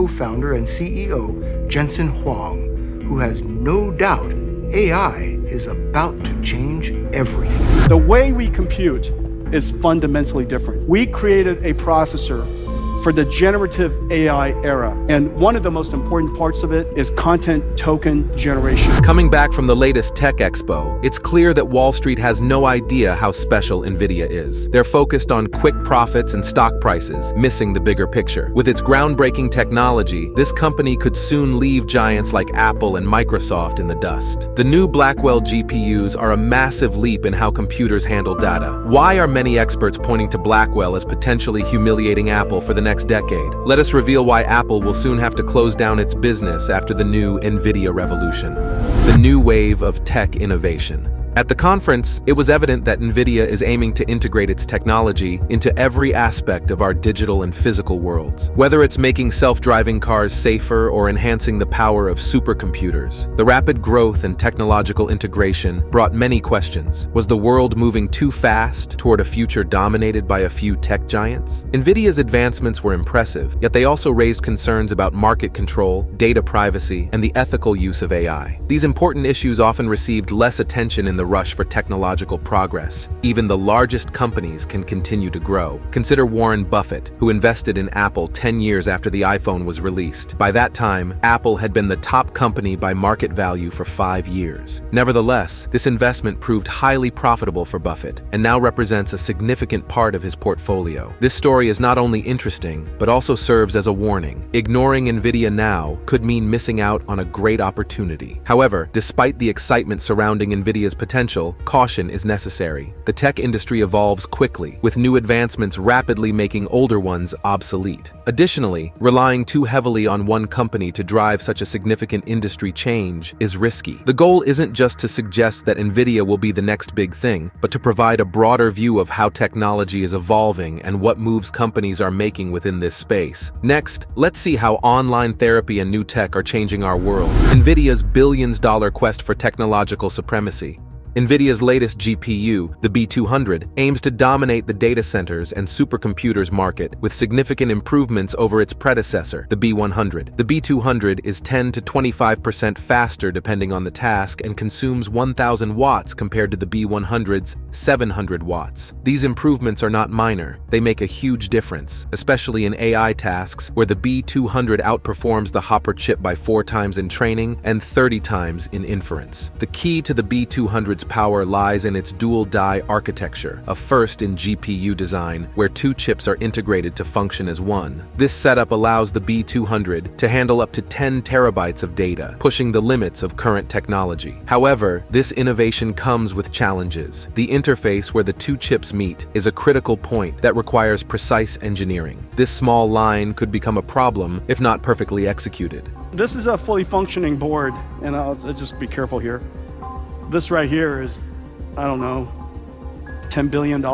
co-founder and CEO Jensen Huang, who has no doubt AI is about to change everything. The way we compute is fundamentally different. We created a processor for the generative AI era. And one of the most important parts of it is content token generation. Coming back from the latest tech expo, it's clear that Wall Street has no idea how special NVIDIA is. They're focused on quick profits and stock prices, missing the bigger picture. With its groundbreaking technology, this company could soon leave giants like Apple and Microsoft in the dust. The new Blackwell GPUs are a massive leap in how computers handle data. Why are many experts pointing to Blackwell as potentially humiliating Apple for the next decade? Let us reveal why Apple will soon have to close down its business after the new NVIDIA revolution. The new wave of tech innovation. At the conference, it was evident that NVIDIA is aiming to integrate its technology into every aspect of our digital and physical worlds. Whether it's making self-driving cars safer or enhancing the power of supercomputers, the rapid growth and technological integration brought many questions. Was the world moving too fast toward a future dominated by a few tech giants? NVIDIA's advancements were impressive, yet they also raised concerns about market control, data privacy, and the ethical use of AI. These important issues often received less attention in the rush for technological progress. Even the largest companies can continue to grow. Consider Warren Buffett, who invested in Apple 10 years after the iPhone was released. By that time, Apple had been the top company by market value for 5 years. Nevertheless, this investment proved highly profitable for Buffett and now represents a significant part of his portfolio. This story is not only interesting, but also serves as a warning. Ignoring NVIDIA now could mean missing out on a great opportunity. However, despite the excitement surrounding NVIDIA's potential, caution is necessary. The tech industry evolves quickly, with new advancements rapidly making older ones obsolete. Additionally, relying too heavily on one company to drive such a significant industry change is risky. The goal isn't just to suggest that NVIDIA will be the next big thing, but to provide a broader view of how technology is evolving and what moves companies are making within this space. Next, let's see how online therapy and new tech are changing our world. NVIDIA's billions-dollar quest for technological supremacy. NVIDIA's latest GPU, the B200, aims to dominate the data centers and supercomputers market with significant improvements over its predecessor, the B100. The B200 is 10 to 25% faster depending on the task and consumes 1,000 watts compared to the B100's 700 watts. These improvements are not minor. They make a huge difference, especially in AI tasks where the B200 outperforms the Hopper chip by 4 times in training and 30 times in inference. The key to the B200's power lies in its dual-die architecture, a first in GPU design where 2 chips are integrated to function as one. This setup allows the B200 to handle up to 10 terabytes of data, pushing the limits of current technology. However, this innovation comes with challenges. The interface where the 2 chips meet is a critical point that requires precise engineering. This small line could become a problem if not perfectly executed. This is a fully functioning board, and I'll just be careful here. This right here is, I don't know, $10 billion.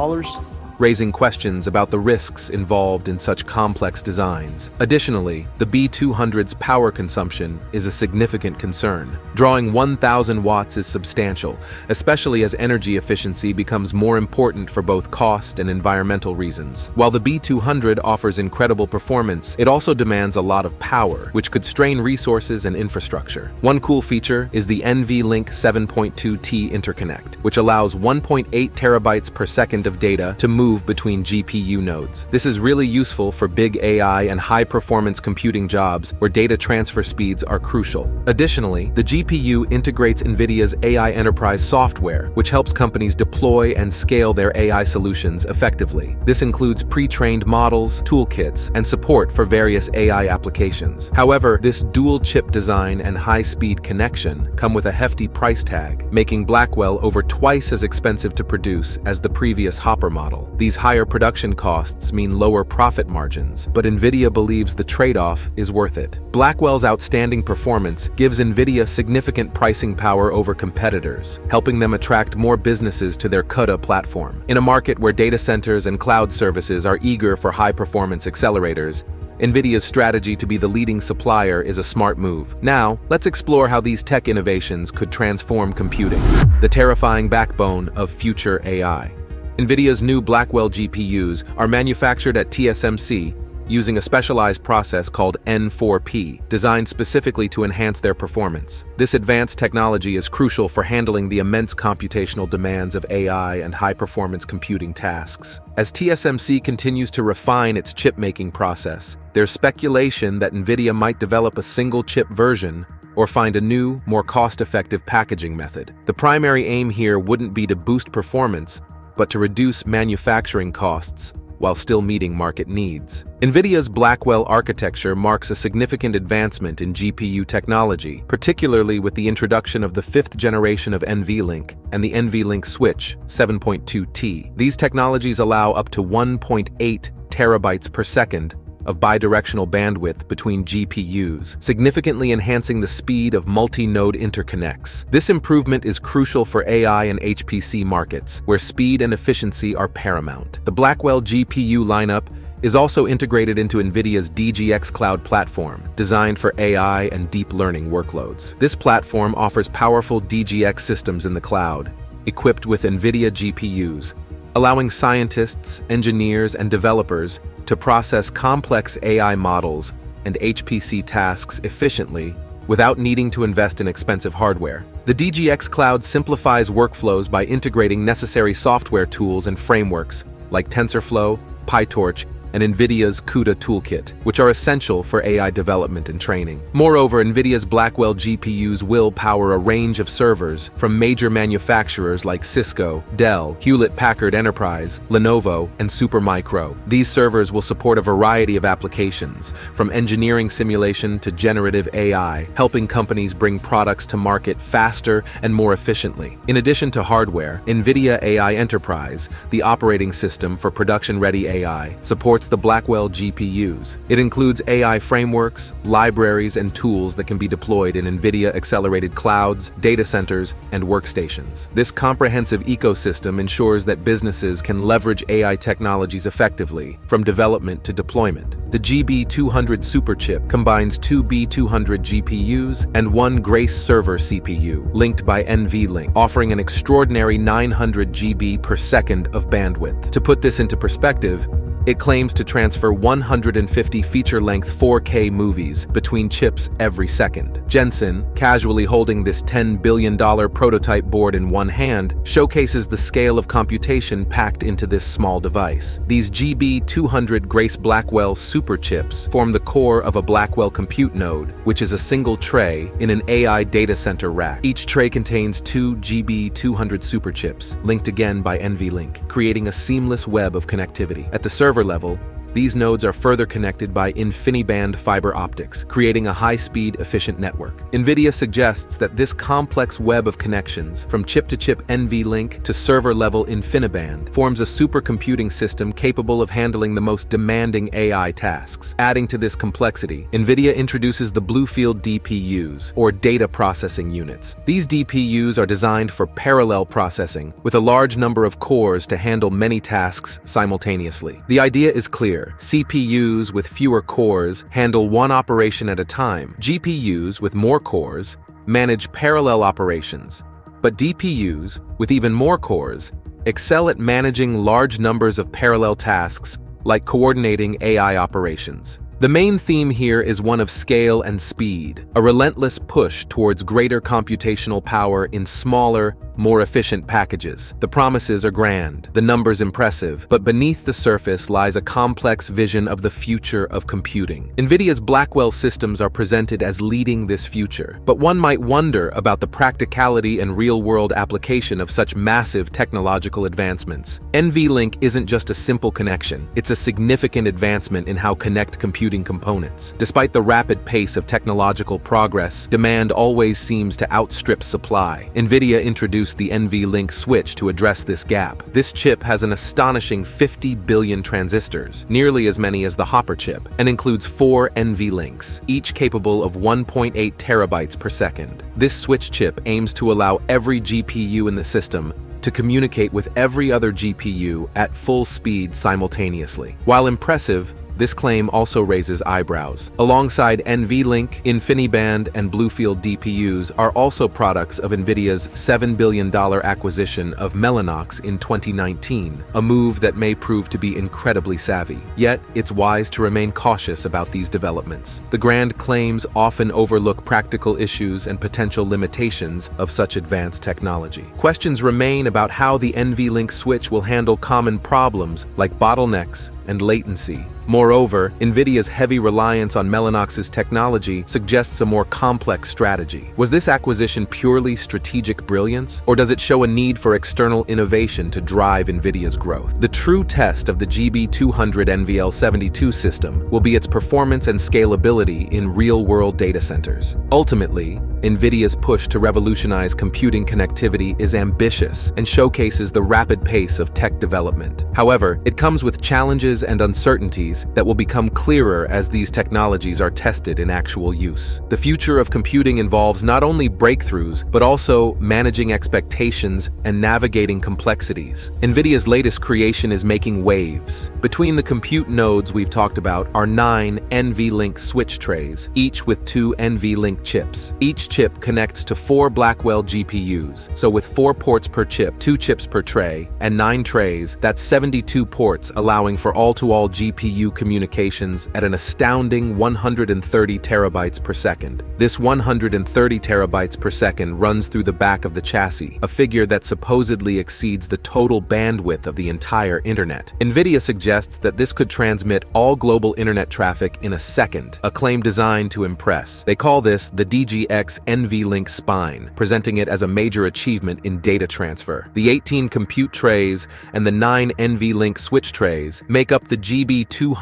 Raising questions about the risks involved in such complex designs. Additionally, the B200's power consumption is a significant concern. Drawing 1,000 watts is substantial, especially as energy efficiency becomes more important for both cost and environmental reasons. While the B200 offers incredible performance, it also demands a lot of power, which could strain resources and infrastructure. One cool feature is the NVLink 7.2T interconnect, which allows 1.8 terabytes per second of data to move between GPU nodes. This is really useful for big AI and high-performance computing jobs where data transfer speeds are crucial. Additionally, the GPU integrates NVIDIA's AI Enterprise software, which helps companies deploy and scale their AI solutions effectively. This includes pre-trained models, toolkits, and support for various AI applications. However, this dual-chip design and high-speed connection come with a hefty price tag, making Blackwell over twice as expensive to produce as the previous Hopper model. These higher production costs mean lower profit margins, but NVIDIA believes the trade-off is worth it. Blackwell's outstanding performance gives NVIDIA significant pricing power over competitors, helping them attract more businesses to their CUDA platform. In a market where data centers and cloud services are eager for high-performance accelerators, NVIDIA's strategy to be the leading supplier is a smart move. Now, let's explore how these tech innovations could transform computing, the terrifying backbone of future AI. NVIDIA's new Blackwell GPUs are manufactured at TSMC using a specialized process called N4P, designed specifically to enhance their performance. This advanced technology is crucial for handling the immense computational demands of AI and high-performance computing tasks. As TSMC continues to refine its chip-making process, there's speculation that NVIDIA might develop a single-chip version or find a new, more cost-effective packaging method. The primary aim here wouldn't be to boost performance, but to reduce manufacturing costs while still meeting market needs. NVIDIA's Blackwell architecture marks a significant advancement in GPU technology, particularly with the introduction of the 5th generation of NVLink and the NVLink Switch 7.2T. These technologies allow up to 1.8 terabytes per second of bidirectional bandwidth between GPUs, significantly enhancing the speed of multi-node interconnects. This improvement is crucial for AI and HPC markets, where speed and efficiency are paramount. The Blackwell GPU lineup is also integrated into NVIDIA's DGX Cloud platform, designed for AI and deep learning workloads. This platform offers powerful DGX systems in the cloud, equipped with NVIDIA GPUs, allowing scientists, engineers, and developers to process complex AI models and HPC tasks efficiently without needing to invest in expensive hardware. The DGX Cloud simplifies workflows by integrating necessary software tools and frameworks like TensorFlow, PyTorch, and NVIDIA's CUDA toolkit, which are essential for AI development and training. Moreover, NVIDIA's Blackwell GPUs will power a range of servers from major manufacturers like Cisco, Dell, Hewlett-Packard Enterprise, Lenovo, and Supermicro. These servers will support a variety of applications, from engineering simulation to generative AI, helping companies bring products to market faster and more efficiently. In addition to hardware, NVIDIA AI Enterprise, the operating system for production-ready AI, supports the Blackwell GPUs. It includes AI frameworks, libraries, and tools that can be deployed in NVIDIA-accelerated clouds, data centers, and workstations. This comprehensive ecosystem ensures that businesses can leverage AI technologies effectively, from development to deployment. The GB200 Superchip combines 2 B200 GPUs and 1 Grace server CPU, linked by NVLink, offering an extraordinary 900 GB per second of bandwidth. To put this into perspective, it claims to transfer 150 feature-length 4K movies between chips every second. Jensen, casually holding this $10 billion prototype board in one hand, showcases the scale of computation packed into this small device. These GB200 Grace Blackwell superchips form the core of a Blackwell compute node, which is a single tray in an AI data center rack. Each tray contains 2 GB200 superchips, linked again by NVLink, creating a seamless web of connectivity. At the server level, these nodes are further connected by InfiniBand fiber optics, creating a high-speed, efficient network. NVIDIA suggests that this complex web of connections, from chip-to-chip NVLink to server-level InfiniBand, forms a supercomputing system capable of handling the most demanding AI tasks. Adding to this complexity, NVIDIA introduces the Bluefield DPUs, or data processing units. These DPUs are designed for parallel processing, with a large number of cores to handle many tasks simultaneously. The idea is clear. CPUs with fewer cores handle one operation at a time. GPUs with more cores manage parallel operations. But DPUs, with even more cores, excel at managing large numbers of parallel tasks, like coordinating AI operations. The main theme here is one of scale and speed, a relentless push towards greater computational power in smaller, more efficient packages. The promises are grand, the numbers impressive, but beneath the surface lies a complex vision of the future of computing. NVIDIA's Blackwell systems are presented as leading this future, but one might wonder about the practicality and real-world application of such massive technological advancements. NVLink isn't just a simple connection, it's a significant advancement in how connect computing components. Despite the rapid pace of technological progress, demand always seems to outstrip supply. NVIDIA introduced the NVLink Switch to address this gap. This chip has an astonishing 50 billion transistors, nearly as many as the Hopper chip, and includes 4 NVLinks, each capable of 1.8 terabytes per second. This switch chip aims to allow every GPU in the system to communicate with every other GPU at full speed simultaneously. While impressive, This claim also raises eyebrows. Alongside NVLink, InfiniBand, and Bluefield DPUs are also products of NVIDIA's $7 billion acquisition of Mellanox in 2019, a move that may prove to be incredibly savvy. Yet, it's wise to remain cautious about these developments. The grand claims often overlook practical issues and potential limitations of such advanced technology. Questions remain about how the NVLink switch will handle common problems like bottlenecks and latency. Moreover, NVIDIA's heavy reliance on Mellanox's technology suggests a more complex strategy. Was this acquisition purely strategic brilliance, or does it show a need for external innovation to drive NVIDIA's growth? The true test of the GB200 NVL72 system will be its performance and scalability in real-world data centers. Ultimately, NVIDIA's push to revolutionize computing connectivity is ambitious and showcases the rapid pace of tech development. However, it comes with challenges and uncertainties that will become clearer as these technologies are tested in actual use. The future of computing involves not only breakthroughs, but also managing expectations and navigating complexities. NVIDIA's latest creation is making waves. Between the compute nodes we've talked about are 9 NVLink switch trays, each with 2 NVLink chips. Each chip connects to 4 Blackwell GPUs, so with 4 ports per chip, 2 chips per tray, and 9 trays, that's 72 ports, allowing for all-to-all GPU communications at an astounding 130 terabytes per second. This 130 terabytes per second runs through the back of the chassis, a figure that supposedly exceeds the total bandwidth of the entire internet. NVIDIA suggests that this could transmit all global internet traffic in a second, a claim designed to impress. They call this the DGX NVLink spine, presenting it as a major achievement in data transfer. The 18 compute trays and the 9 NVLink switch trays make up the GB200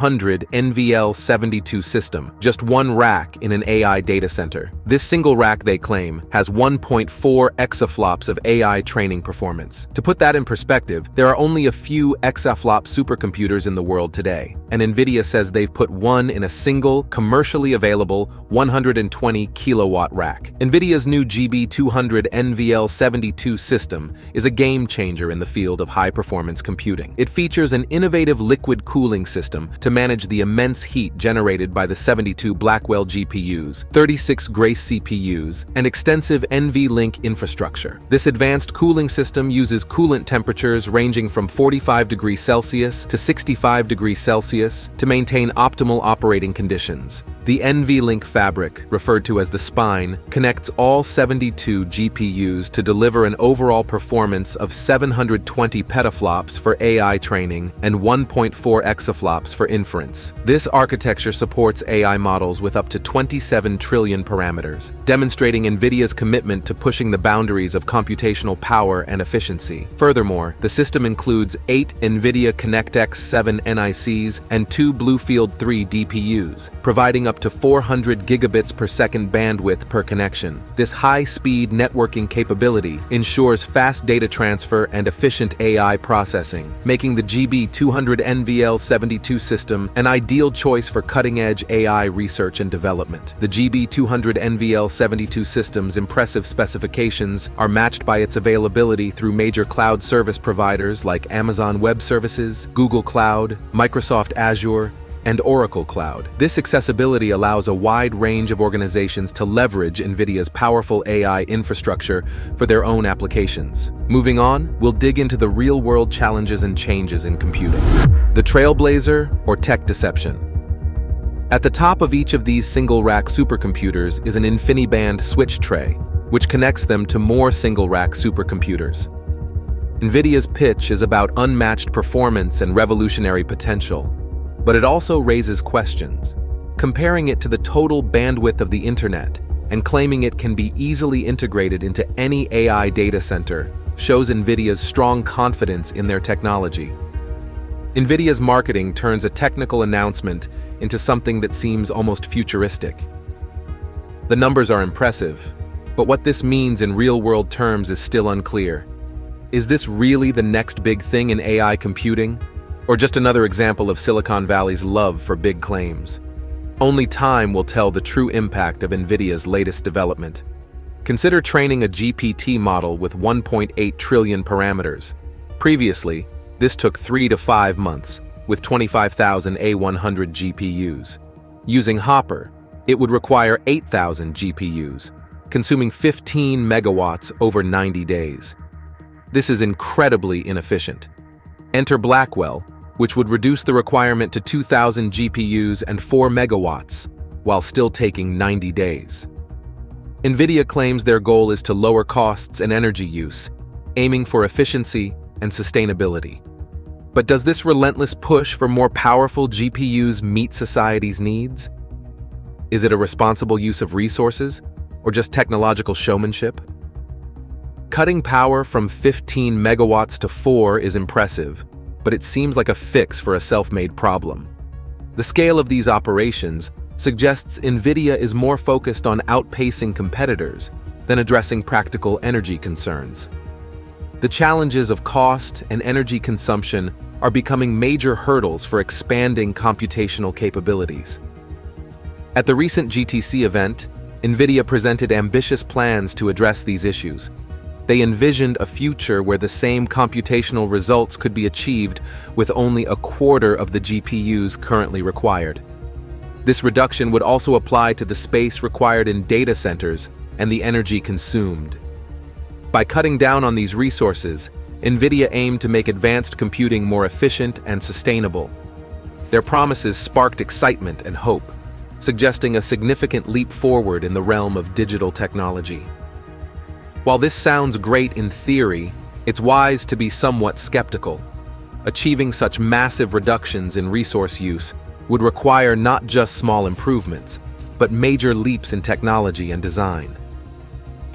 NVL72 system, just one rack in an AI data center. This single rack, they claim, has 1.4 exaflops of AI training performance. To put that in perspective, there are only a few exaflop supercomputers in the world today, and NVIDIA says they've put one in a single, commercially available 120 kilowatt rack. NVIDIA's new GB200 NVL72 system is a game changer in the field of high-performance computing. It features an innovative liquid cooling system to manage the immense heat generated by the 72 Blackwell GPUs, 36 Grace CPUs, and extensive NVLink infrastructure. This advanced cooling system uses coolant temperatures ranging from 45 degrees Celsius to 65 degrees Celsius to maintain optimal operating conditions. The NVLink fabric, referred to as the spine, connects all 72 GPUs to deliver an overall performance of 720 petaflops for AI training and 1.4 exaflops for inference. This architecture supports AI models with up to 27 trillion parameters, demonstrating NVIDIA's commitment to pushing the boundaries of computational power and efficiency. Furthermore, the system includes 8 NVIDIA ConnectX 7 NICs and 2 Bluefield 3 DPUs, providing up to 400 gigabits per second bandwidth per connection. This high-speed networking capability ensures fast data transfer and efficient AI processing, making the GB200 NVL72 system an ideal choice for cutting-edge AI research and development. The GB200 NVL72 system's impressive specifications are matched by its availability through major cloud service providers like Amazon Web Services, Google Cloud, Microsoft Azure, and Oracle Cloud. This accessibility allows a wide range of organizations to leverage NVIDIA's powerful AI infrastructure for their own applications. Moving on, we'll dig into the real-world challenges and changes in computing. The trailblazer or tech deception. At the top of each of these single-rack supercomputers is an InfiniBand switch tray, which connects them to more single-rack supercomputers. NVIDIA's pitch is about unmatched performance and revolutionary potential, but it also raises questions. Comparing it to the total bandwidth of the internet and claiming it can be easily integrated into any AI data center shows NVIDIA's strong confidence in their technology. NVIDIA's marketing turns a technical announcement into something that seems almost futuristic. The numbers are impressive, but what this means in real-world terms is still unclear. Is this really the next big thing in AI computing? Or just another example of Silicon Valley's love for big claims? Only time will tell the true impact of NVIDIA's latest development. Consider training a GPT model with 1.8 trillion parameters. Previously, this took 3 to 5 months. with 25,000 A100 GPUs. Using Hopper, it would require 8,000 GPUs, consuming 15 megawatts over 90 days. This is incredibly inefficient. Enter Blackwell, which would reduce the requirement to 2,000 GPUs and 4 megawatts, while still taking 90 days. NVIDIA claims their goal is to lower costs and energy use, aiming for efficiency and sustainability. But does this relentless push for more powerful GPUs meet society's needs? Is it a responsible use of resources, or just technological showmanship? Cutting power from 15 megawatts to 4 is impressive, but it seems like a fix for a self-made problem. The scale of these operations suggests NVIDIA is more focused on outpacing competitors than addressing practical energy concerns. The challenges of cost and energy consumption are becoming major hurdles for expanding computational capabilities. At the recent GTC event, NVIDIA presented ambitious plans to address these issues. They envisioned a future where the same computational results could be achieved with only a quarter of the GPUs currently required. This reduction would also apply to the space required in data centers and the energy consumed. By cutting down on these resources, NVIDIA aimed to make advanced computing more efficient and sustainable. Their promises sparked excitement and hope, suggesting a significant leap forward in the realm of digital technology. While this sounds great in theory, it's wise to be somewhat skeptical. Achieving such massive reductions in resource use would require not just small improvements, but major leaps in technology and design.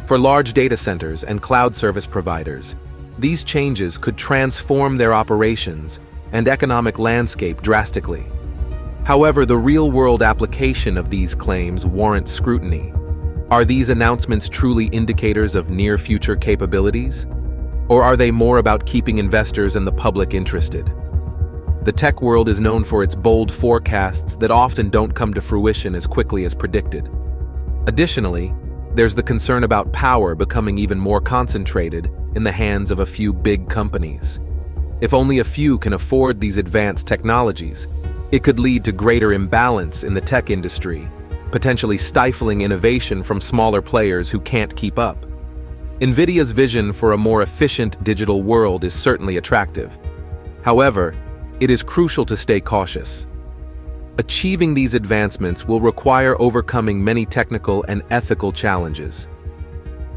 For large data centers and cloud service providers, these changes could transform their operations and economic landscape drastically. However, the real-world application of these claims warrants scrutiny. Are these announcements truly indicators of near-future capabilities? Or are they more about keeping investors and the public interested? The tech world is known for its bold forecasts that often don't come to fruition as quickly as predicted. Additionally, there's the concern about power becoming even more concentrated in the hands of a few big companies. If only a few can afford these advanced technologies, it could lead to greater imbalance in the tech industry, potentially stifling innovation from smaller players who can't keep up. NVIDIA's vision for a more efficient digital world is certainly attractive. However, it is crucial to stay cautious. Achieving these advancements will require overcoming many technical and ethical challenges.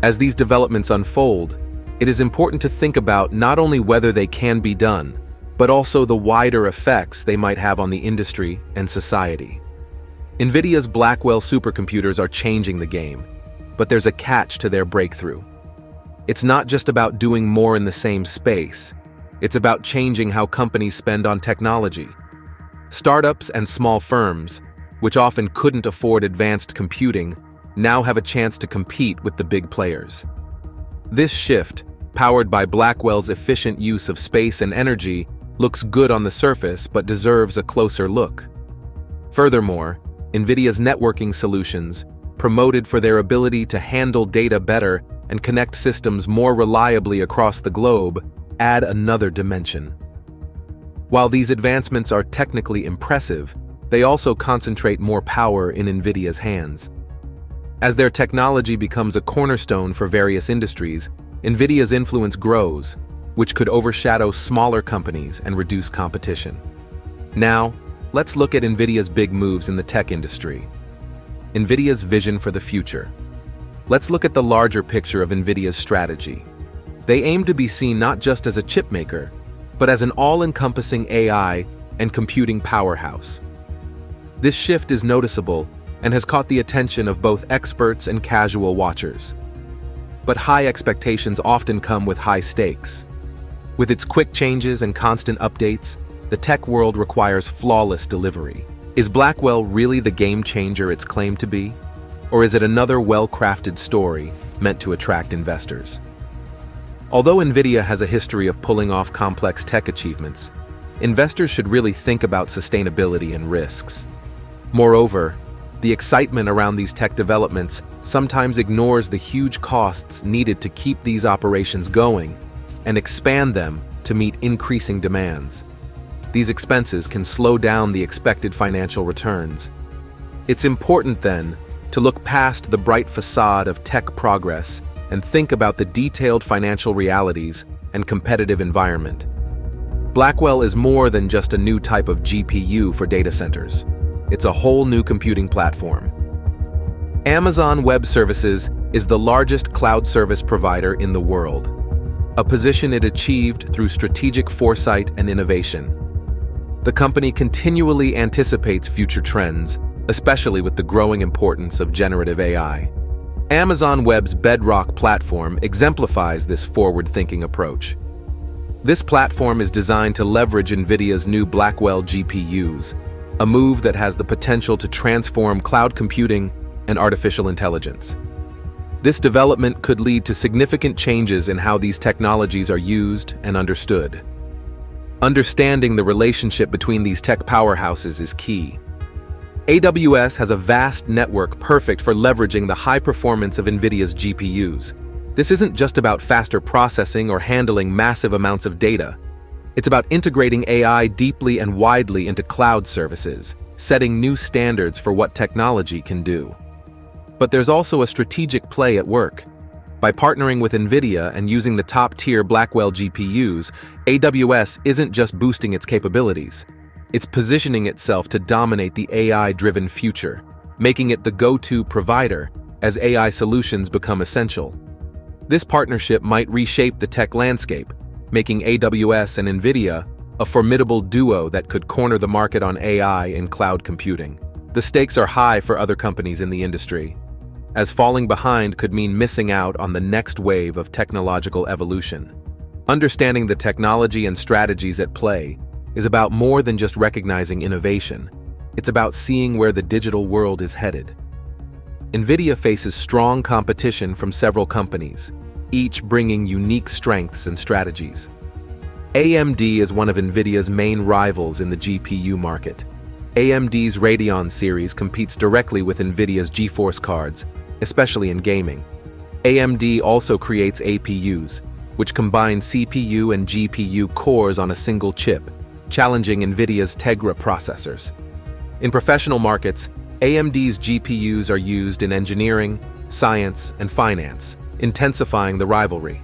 As these developments unfold, it is important to think about not only whether they can be done, but also the wider effects they might have on the industry and society. NVIDIA's Blackwell supercomputers are changing the game, but there's a catch to their breakthrough. It's not just about doing more in the same space. It's about changing how companies spend on technology. Startups and small firms, which often couldn't afford advanced computing, now have a chance to compete with the big players. This shift, powered by Blackwell's efficient use of space and energy, looks good on the surface but deserves a closer look. Furthermore, NVIDIA's networking solutions, promoted for their ability to handle data better and connect systems more reliably across the globe, add another dimension. While these advancements are technically impressive, they also concentrate more power in NVIDIA's hands. As their technology becomes a cornerstone for various industries, NVIDIA's influence grows, which could overshadow smaller companies and reduce competition. Now, let's look at NVIDIA's big moves in the tech industry. NVIDIA's vision for the future. Let's look at the larger picture of NVIDIA's strategy. They aim to be seen not just as a chip maker, but as an all-encompassing AI and computing powerhouse. This shift is noticeable and has caught the attention of both experts and casual watchers. But high expectations often come with high stakes. With its quick changes and constant updates, the tech world requires flawless delivery. Is Blackwell really the game changer it's claimed to be? Or is it another well-crafted story meant to attract investors? Although NVIDIA has a history of pulling off complex tech achievements, investors should really think about sustainability and risks. Moreover, the excitement around these tech developments sometimes ignores the huge costs needed to keep these operations going and expand them to meet increasing demands. these expenses can slow down the expected financial returns. It's important, then, to look past the bright facade of tech progress and think about the detailed financial realities and competitive environment. Blackwell is more than just a new type of GPU for data centers. It's a whole new computing platform. Amazon Web Services is the largest cloud service provider in the world, a position it achieved through strategic foresight and innovation. The company continually anticipates future trends, especially with the growing importance of generative AI. Amazon Web's Bedrock platform exemplifies this forward-thinking approach. This platform is designed to leverage NVIDIA's new Blackwell GPUs, a move that has the potential to transform cloud computing and artificial intelligence. This development could lead to significant changes in how these technologies are used and understood. Understanding the relationship between these tech powerhouses is key. AWS has a vast network perfect for leveraging the high performance of NVIDIA's GPUs. This isn't just about faster processing or handling massive amounts of data. It's about integrating AI deeply and widely into cloud services, setting new standards for what technology can do. But there's also a strategic play at work. By partnering with NVIDIA and using the top-tier Blackwell GPUs, AWS isn't just boosting its capabilities. It's positioning itself to dominate the AI-driven future, making it the go-to provider as AI solutions become essential. This partnership might reshape the tech landscape, making AWS and NVIDIA a formidable duo that could corner the market on AI and cloud computing. The stakes are high for other companies in the industry, as falling behind could mean missing out on the next wave of technological evolution. Understanding the technology and strategies at play is about more than just recognizing innovation. It's about seeing where the digital world is headed. NVIDIA faces strong competition from several companies, each bringing unique strengths and strategies. AMD is one of NVIDIA's main rivals in the GPU market. AMD's Radeon series competes directly with NVIDIA's GeForce cards, especially in gaming. AMD also creates APUs, which combine CPU and GPU cores on a single chip, challenging NVIDIA's Tegra processors. In professional markets, AMD's GPUs are used in engineering, science, and finance, intensifying the rivalry.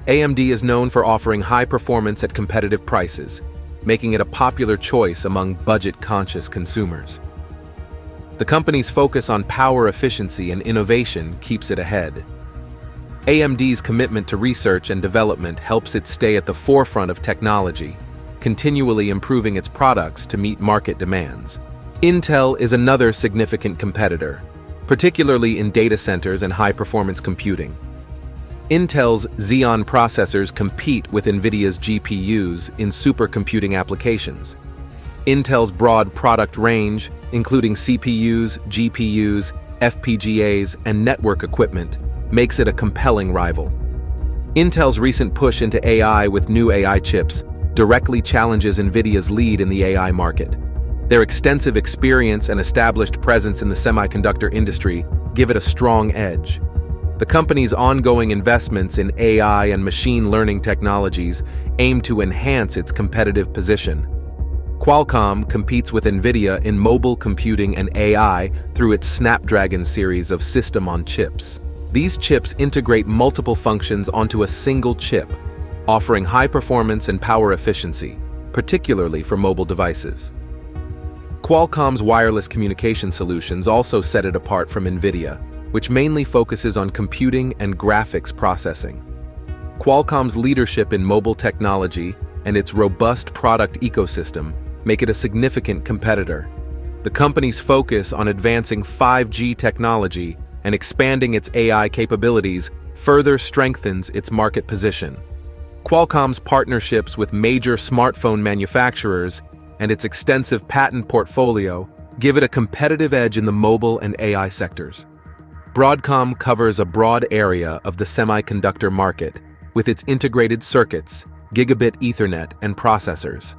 AMD is known for offering high performance at competitive prices, making it a popular choice among budget-conscious consumers. The company's focus on power efficiency and innovation keeps it ahead. AMD's commitment to research and development helps it stay at the forefront of technology, continually improving its products to meet market demands. Intel is another significant competitor, particularly in data centers and high-performance computing. Intel's Xeon processors compete with NVIDIA's GPUs in supercomputing applications. Intel's broad product range, including CPUs, GPUs, FPGAs, and network equipment, makes it a compelling rival. Intel's recent push into AI with new AI chips directly challenges NVIDIA's lead in the AI market. Their extensive experience and established presence in the semiconductor industry give it a strong edge. The company's ongoing investments in AI and machine learning technologies aim to enhance its competitive position. Qualcomm competes with NVIDIA in mobile computing and AI through its Snapdragon series of system-on-chips. These chips integrate multiple functions onto a single chip, offering high performance and power efficiency, particularly for mobile devices. Qualcomm's wireless communication solutions also set it apart from NVIDIA, which mainly focuses on computing and graphics processing. Qualcomm's leadership in mobile technology and its robust product ecosystem make it a significant competitor. The company's focus on advancing 5G technology and expanding its AI capabilities further strengthens its market position. Qualcomm's partnerships with major smartphone manufacturers and its extensive patent portfolio give it a competitive edge in the mobile and AI sectors. Broadcom covers a broad area of the semiconductor market with its integrated circuits, gigabit Ethernet, and processors.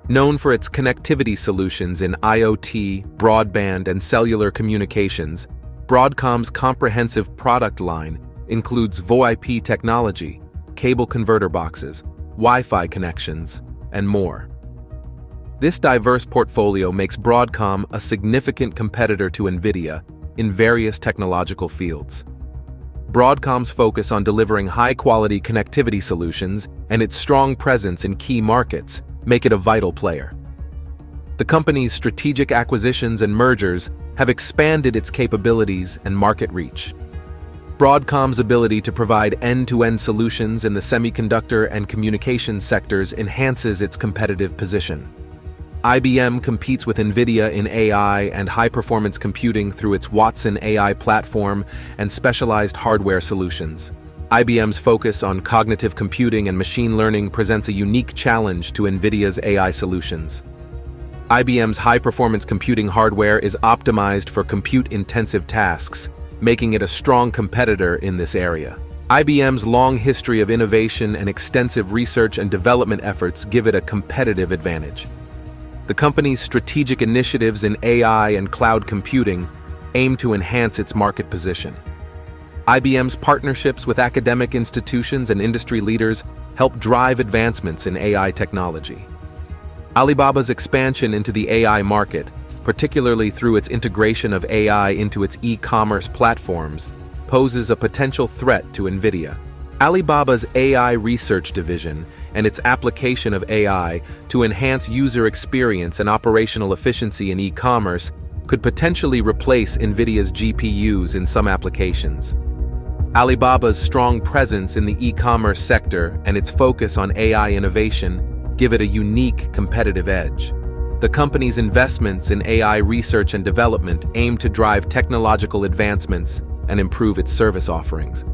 Known for its connectivity solutions in IoT, broadband, and cellular communications, Broadcom's comprehensive product line includes VoIP technology, cable converter boxes, Wi-Fi connections, and more. This diverse portfolio makes Broadcom a significant competitor to NVIDIA in various technological fields. Broadcom's focus on delivering high-quality connectivity solutions and its strong presence in key markets make it a vital player. The company's strategic acquisitions and mergers have expanded its capabilities and market reach. Broadcom's ability to provide end-to-end solutions in the semiconductor and communications sectors enhances its competitive position. IBM competes with NVIDIA in AI and high-performance computing through its Watson AI platform and specialized hardware solutions. IBM's focus on cognitive computing and machine learning presents a unique challenge to NVIDIA's AI solutions. IBM's high-performance computing hardware is optimized for compute-intensive tasks, making it a strong competitor in this area. IBM's long history of innovation and extensive research and development efforts give it a competitive advantage. The company's strategic initiatives in AI and cloud computing aim to enhance its market position. IBM's partnerships with academic institutions and industry leaders help drive advancements in AI technology. Alibaba's expansion into the AI market, particularly through its integration of AI into its e-commerce platforms, poses a potential threat to NVIDIA. Alibaba's AI research division and its application of AI to enhance user experience and operational efficiency in e-commerce could potentially replace NVIDIA's GPUs in some applications. Alibaba's strong presence in the e-commerce sector and its focus on AI innovation give it a unique competitive edge. The company's investments in AI research and development aim to drive technological advancements and improve its service offerings.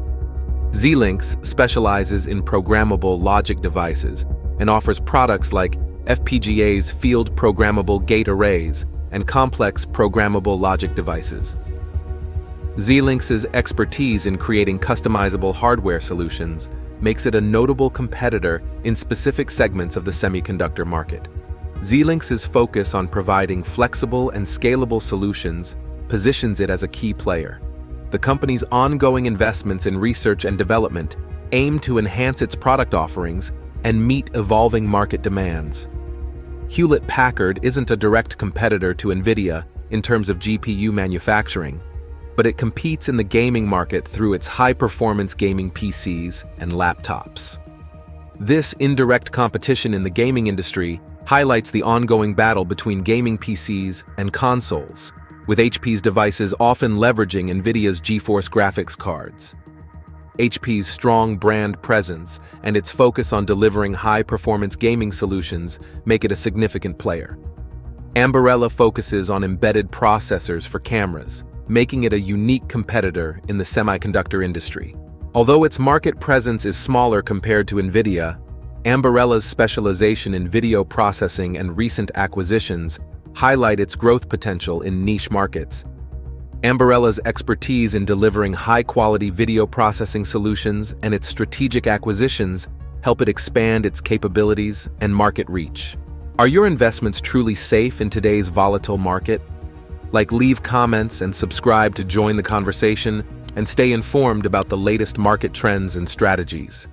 Xilinx specializes in programmable logic devices and offers products like FPGAs, field programmable gate arrays, and complex programmable logic devices. Xilinx's expertise in creating customizable hardware solutions makes it a notable competitor in specific segments of the semiconductor market. Xilinx's focus on providing flexible and scalable solutions positions it as a key player. The company's ongoing investments in research and development aim to enhance its product offerings and meet evolving market demands. Hewlett-Packard isn't a direct competitor to NVIDIA in terms of GPU manufacturing, but it competes in the gaming market through its high-performance gaming PCs and laptops. This indirect competition in the gaming industry highlights the ongoing battle between gaming PCs and consoles, with HP's devices often leveraging NVIDIA's GeForce graphics cards. HP's strong brand presence and its focus on delivering high-performance gaming solutions make it a significant player. Ambarella focuses on embedded processors for cameras, making it a unique competitor in the semiconductor industry. Although its market presence is smaller compared to NVIDIA, Ambarella's specialization in video processing and recent acquisitions highlight its growth potential in niche markets. Ambarella's expertise in delivering high-quality video processing solutions and its strategic acquisitions help it expand its capabilities and market reach. Are your investments truly safe in today's volatile market? Leave comments and subscribe to join the conversation and stay informed about the latest market trends and strategies.